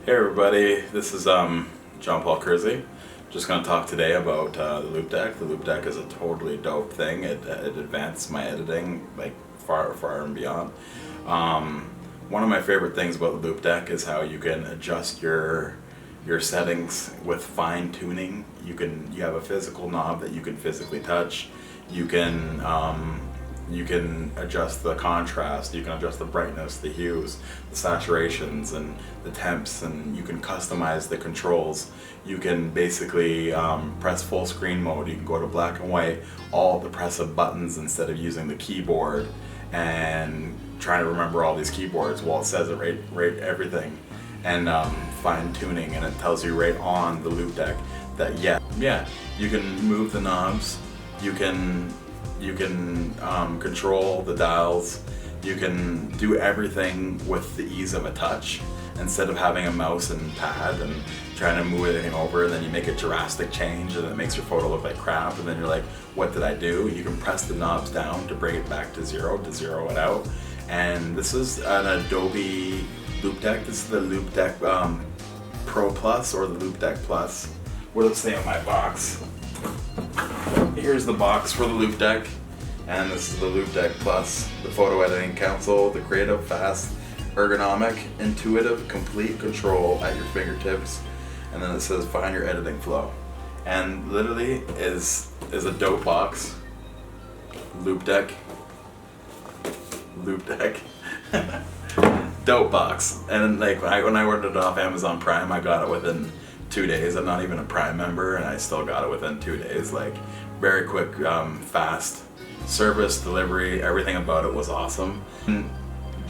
Hey everybody, this is John Paul Kersey. Just going to talk today about the Loupedeck. The Loupedeck is a totally dope thing. It advanced my editing like far and beyond. One of my favorite things about the Loupedeck is how you can adjust your settings with fine tuning. You have a physical knob that you can physically touch. You can adjust the contrast, you can adjust the brightness, the hues, the saturations, and the temps, and you can customize the controls. You can basically press full screen mode. You can go to black and white, all the press of buttons instead of using the keyboard and trying to remember all these keyboards. Well, it says it right everything, and fine tuning, and it tells you right on the Loupedeck that yeah, you can move the knobs, you can control the dials, you can do everything with the ease of a touch instead of having a mouse and pad and trying to move everything over, and then you make a drastic change and it makes your photo look like crap, and then you're like, what did I do? You can press the knobs down to bring it back to zero it out. And this is an Adobe Loupedeck. This is the Loupedeck Pro Plus or the Loupedeck Plus. What does it say on my box? Here's the box for the Loupedeck, and this is the Loupedeck Plus, the photo editing console, the creative, fast, ergonomic, intuitive, complete control at your fingertips, and then it says find your editing flow, and literally is a dope box. Loupedeck, dope box, and like when I ordered it off Amazon Prime, I got it within 2 days. I'm not even a Prime member, and I still got it within 2 days. Like, very quick, fast service, delivery, everything about it was awesome. And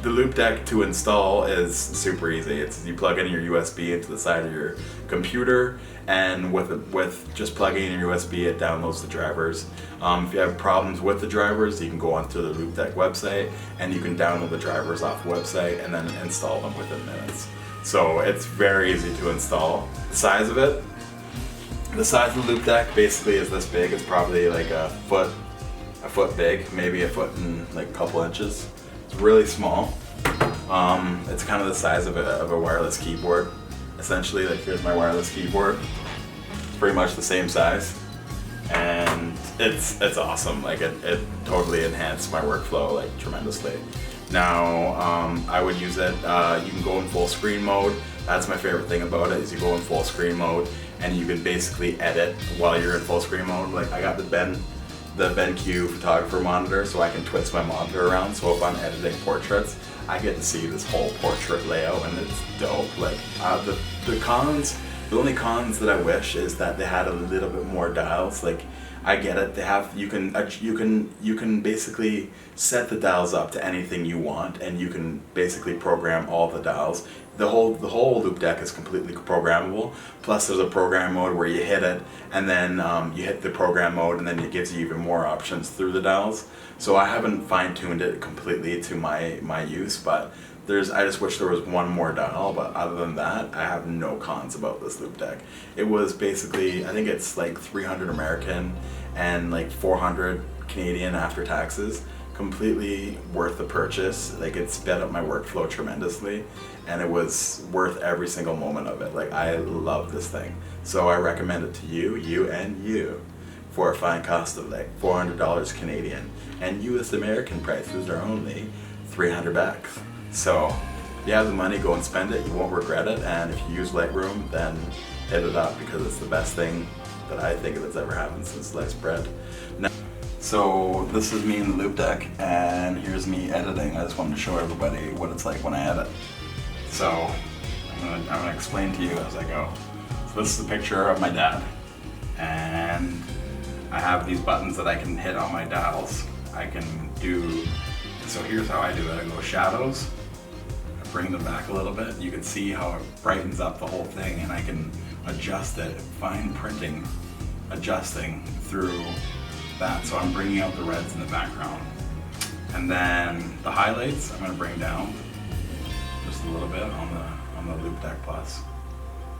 the Loupedeck to install is super easy. You plug in your USB into the side of your computer, and with just plugging in your USB, it downloads the drivers. If you have problems with the drivers, you can go onto the Loupedeck website and you can download the drivers off the website and then install them within minutes. So it's very easy to install. The size of it, the size of the Loupedeck basically is this big. It's probably like a foot big, maybe a foot and like a couple inches. It's really small. It's kind of the size of a wireless keyboard. Essentially, like here's my wireless keyboard. It's pretty much the same size, and it's awesome. Like it totally enhanced my workflow like tremendously. Now, I would use it, you can go in full screen mode. That's my favorite thing about it, is you go in full screen mode and you can basically edit while you're in full screen mode. Like I got the BenQ photographer monitor, so I can twist my monitor around, so if I'm editing portraits, I get to see this whole portrait layout, and it's dope. Like the only cons that I wish is that they had a little bit more dials. Like, I get it. You can basically set the dials up to anything you want, and you can basically program all the dials. The whole Loupedeck is completely programmable. Plus, there's a program mode where you hit it, and then you hit the program mode, and then it gives you even more options through the dials. So I haven't fine-tuned it completely to my use, but I just wish there was one more dial. But other than that, I have no cons about this Loupedeck. It was basically, I think it's like 300 American and like 400 Canadian after taxes. Completely worth the purchase. Like, it sped up my workflow tremendously, and it was worth every single moment of it. Like, I love this thing. So I recommend it to you, for a fine cost of like $400 Canadian, and US American prices are only 300 bucks. So if you have the money, go and spend it. You won't regret it. And if you use Lightroom, then hit it up, because it's the best thing that I think that's ever happened since sliced bread. Now, so this is me in the Loupedeck, and here's me editing. I just wanted to show everybody what it's like when I edit. So I'm gonna explain to you as I go. So this is a picture of my dad, and I have these buttons that I can hit on my dials. So here's how I do it. I go shadows, I bring them back a little bit. You can see how it brightens up the whole thing, and I can adjust it, fine printing, adjusting through that. So I'm bringing out the reds in the background. And then the highlights, I'm gonna bring down just a little bit on the Loupedeck Plus.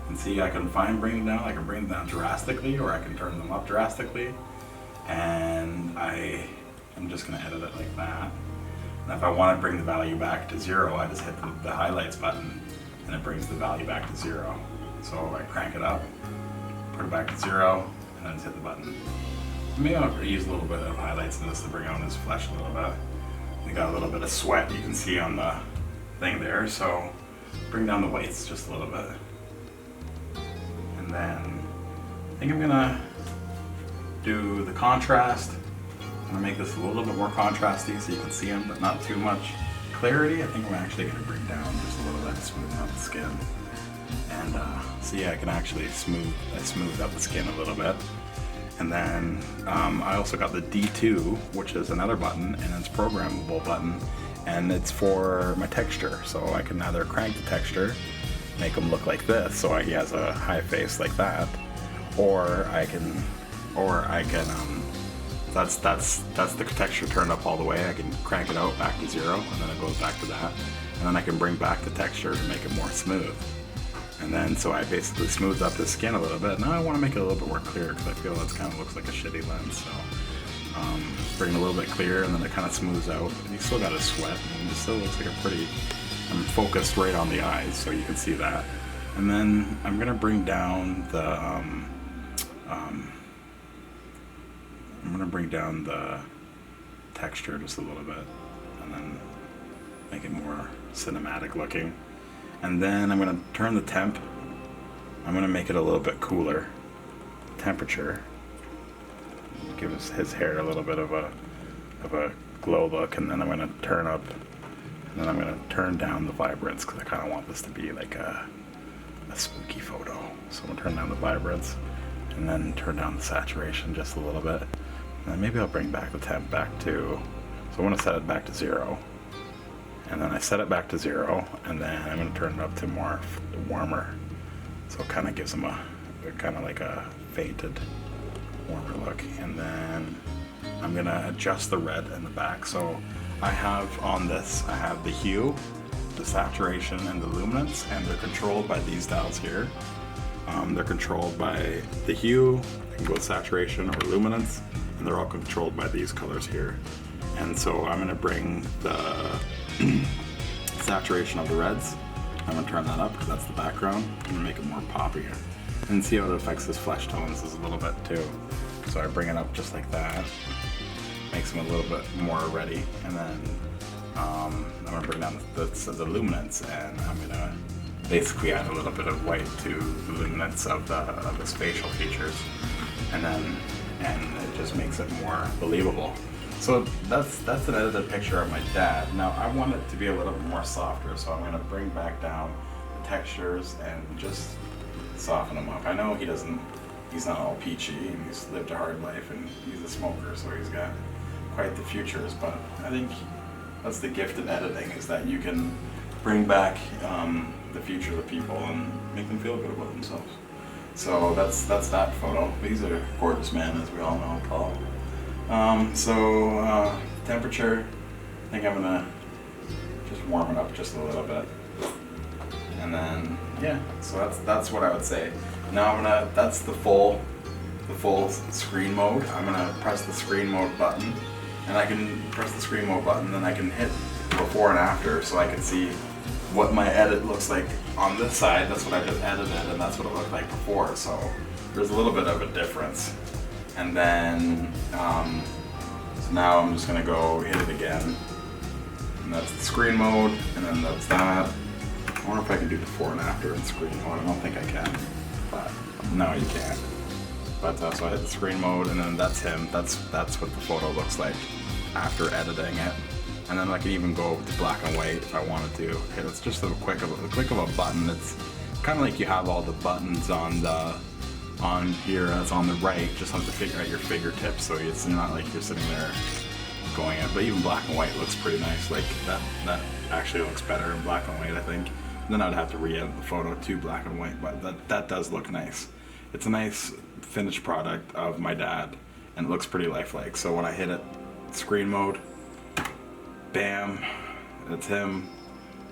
And see, I can bring them down. I can bring them down drastically, or I can turn them up drastically. And I'm just gonna edit it like that. And if I want to bring the value back to 0, I just hit the highlights button and it brings the value back to 0. So I crank it up, put it back to 0, and then just hit the button. Maybe I'll use a little bit of highlights in this to bring out his flesh a little bit. We got a little bit of sweat you can see on the thing there, so bring down the whites just a little bit. And then I think I'm gonna do the contrast. I'm gonna make this a little bit more contrasty so you can see them, but not too much clarity. I think I'm actually gonna bring down just a little bit to smooth out the skin. And see, I can actually smooth out the skin a little bit. And then I also got the D2, which is another button, and it's a programmable button, and it's for my texture. So I can either crank the texture, make him look like this, so he has a high face like that, or I can, that's the texture turned up all the way. I can crank it out back to 0, and then it goes back to that, and then I can bring back the texture to make it more smooth. And then, so I basically smoothed up the skin a little bit. Now I want to make it a little bit more clear because I feel that kind of looks like a shitty lens. So bring it a little bit clearer, and then it kind of smooths out. And you still got his sweat, and it still looks like a pretty, I'm focused right on the eyes, so you can see that. And then I'm going to bring down the texture just a little bit, and then make it more cinematic looking. And then I'm going to turn the temp. I'm going to make it a little bit cooler temperature. Give his hair a little bit of a glow look, and then I'm going to turn up, and then I'm going to turn down the vibrance because I kind of want this to be like a spooky photo. So I'm going to turn down the vibrance, and then turn down the saturation just a little bit. And then maybe I'll bring back the temp back to, so I want to set it back to 0. And then I set it back to 0, and then I'm going to turn it up to more warmer. So it kind of gives him a kind of like a faded, warmer look. And then I'm going to adjust the red in the back. So I have on this, I have the hue, the saturation, and the luminance, and they're controlled by these dials here. They're controlled by the hue, I can go with saturation or luminance, and they're all controlled by these colors here. And so I'm going to bring the saturation of the reds. I'm going to turn that up because that's the background. I'm going to make it more poppier. And see how it affects his flesh tones a little bit too. So I bring it up just like that. Makes him a little bit more ready. And then I'm going to bring down the luminance, and I'm going to basically add a little bit of white to the luminance of his facial features. And it just makes it more believable. So that's an edited picture of my dad. Now I want it to be a little bit more softer, so I'm going to bring back down the textures and just soften him up. I know he's not all peachy, and he's lived a hard life, and he's a smoker, so he's got quite the futures, but I think that's the gift of editing, is that you can bring back the future of people and make them feel good about themselves. So that's that photo. He's a gorgeous man, as we all know, Paul. Temperature, I think I'm gonna just warm it up just a little bit. And then, yeah, so that's what I would say. Now that's the full screen mode. I'm gonna press the screen mode button, and I can press the screen mode button, then I can hit before and after, so I can see what my edit looks like on this side. That's what I just edited, and that's what it looked like before. So there's a little bit of a difference. And then, so now I'm just gonna go hit it again. And that's the screen mode, and then that's that. I wonder if I can do before and after in screen mode. I don't think I can, but no, you can't. But so I hit the screen mode, and then that's him. That's what the photo looks like after editing it. And then I can even go to black and white if I wanted to. It's just a click of a button. It's kind of like you have all the buttons on here that's on the right. Just have to figure out your fingertips, so it's not like you're sitting there going at. But even black and white looks pretty nice. Like that actually looks better in black and white, I think. Then I'd have to re-edit the photo to black and white, but that does look nice. It's a nice finished product of my dad, and it looks pretty lifelike. So when I hit it, screen mode, bam, it's him.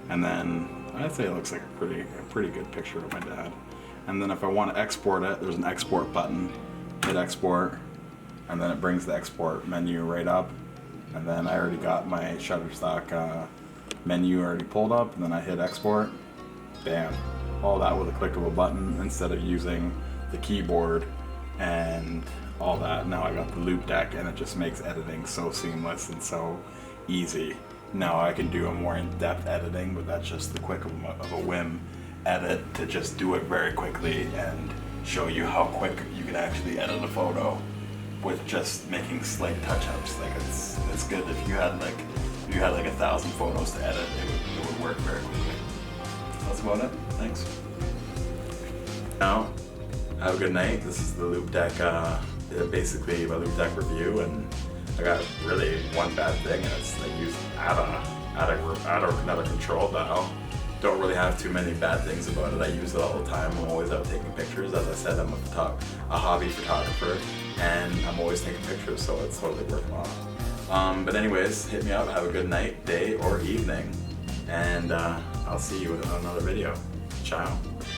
And then I'd say it looks like a pretty good picture of my dad. And then if I want to export it, there's an export button. Hit export, and then it brings the export menu right up. And then I already got my Shutterstock menu already pulled up, and then I hit export, bam, all that with a click of a button instead of using the keyboard and all that. Now I got the Loupedeck, and it just makes editing so seamless and so easy. Now I can do a more in-depth editing, but that's just the quick of a whim edit to just do it very quickly and show you how quick you can actually edit a photo with just making slight touch-ups. Like it's good if you had like 1,000 photos to edit, it would work very quickly. That's about it. Thanks. Now, have a good night. This is the Loupedeck, basically my Loupedeck review, and I got really one bad thing, and it's I use out of control dial. Don't really have too many bad things about it. I use it all the time. I'm always out taking pictures. As I said, I'm a hobby photographer, and I'm always taking pictures, so it's totally worthwhile. But anyways, hit me up. Have a good night, day, or evening, and I'll see you in another video. Ciao.